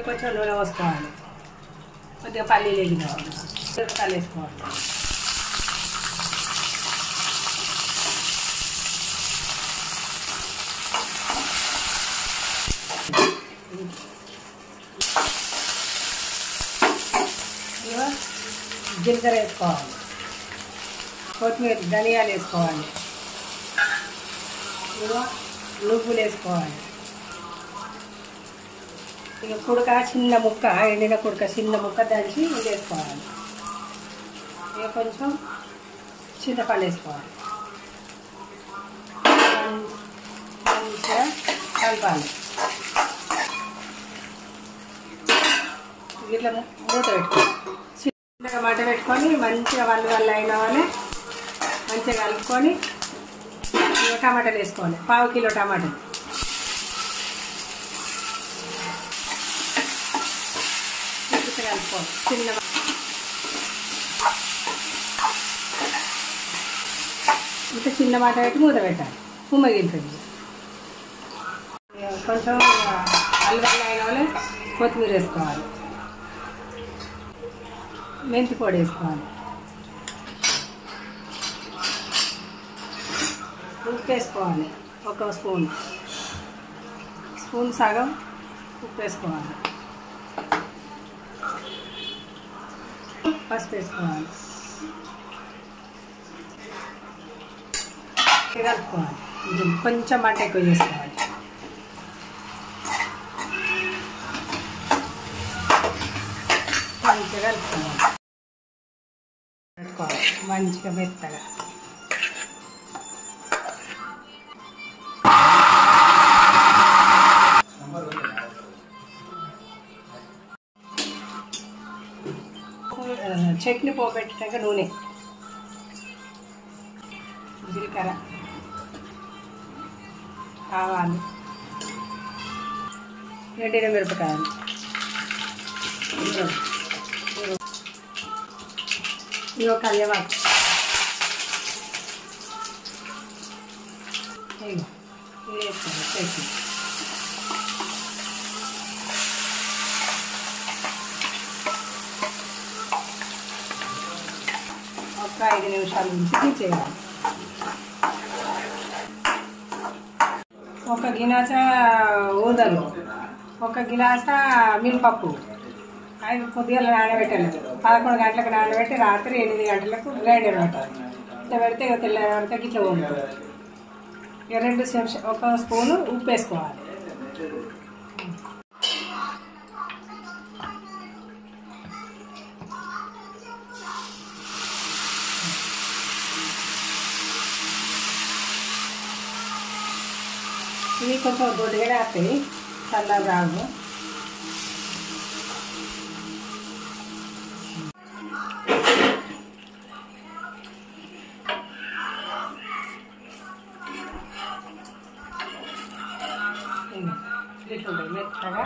కొంచెం నూనె పోసుకోవాలి, కొద్దిగా పల్లీలు వేసుకోవాలి, మిరపకాయలు వేసుకోవాలి. జీలకర్ర వేసుకోవాలి, కొత్తిమీర ధనియాలు వేసుకోవాలి, నువ్వులు వేసుకోవాలి. ఇక కుడక చిన్న ముక్క, ఎండిన కుడక చిన్న ముక్క దంచి వేసుకోవాలి. ఇక కొంచెం చింతపండు వేసుకోవాలి, మంచిగా కలపాలి. ఇట్లా మూత పెట్టుకోవాలి, చిన్నగా మంట పెట్టుకొని మంచిగా వల్ల అయిన వాళ్ళే మంచిగా కలుపుకొని టమాటాలు వేసుకోవాలి. 1/2 కిలో టమాటాలు కలుపుకోవాలి. చిన్నగా ఇంకా చిన్న మాట పెట్టి మూత పెట్టాలి, ఉమ్మగిలిపోయింది. కొంచెం అల్లం అయిన వాళ్ళే కొత్తిమీర వేసుకోవాలి, మెంతి పొడి వేసుకోవాలి, ఉప్పు వేసుకోవాలి. 1 స్పూన్ సగం ఉప్పు వేసుకోవాలి, పసుపు వేసుకోవాలి, కలుపుకోవాలి. కొంచెం మంట ఎక్కువ చేసుకోవాలి. మంచిగా కలుపుకోవాలి, మంచిగా మెత్తగా. చట్నీ పోపెట్టాక నూనె, జీలకర్ర, ఆవాలు, ఎండిన మిరపకాయలు, ఇగో కరివేపాకు, ఇగో వేసుకోవాలి చట్నీ. ఒక 5 నిమిషాల నుంచి చేయాలి. 1 గిలాస ఊదలు, 1 గిలాస మినపప్పు అవి పొద్దుగాల నానబెట్టాలి. 11 గంటలకు నానబెట్టి రాత్రి 8 గంటలకు గ్రైండర్ పెట్టాలి. ఇట్లా పెడితే ఇక తెల్లారి వరకు ఇట్లా ఉంటుంది. ఇక 2 చెంచా 1 స్పూను ఉప్పు వేసుకోవాలి. ఇవి కొంచెం దొడ్డుగానే వస్తాయి, చల్లగా రావు. ఇట్లా మెత్తగా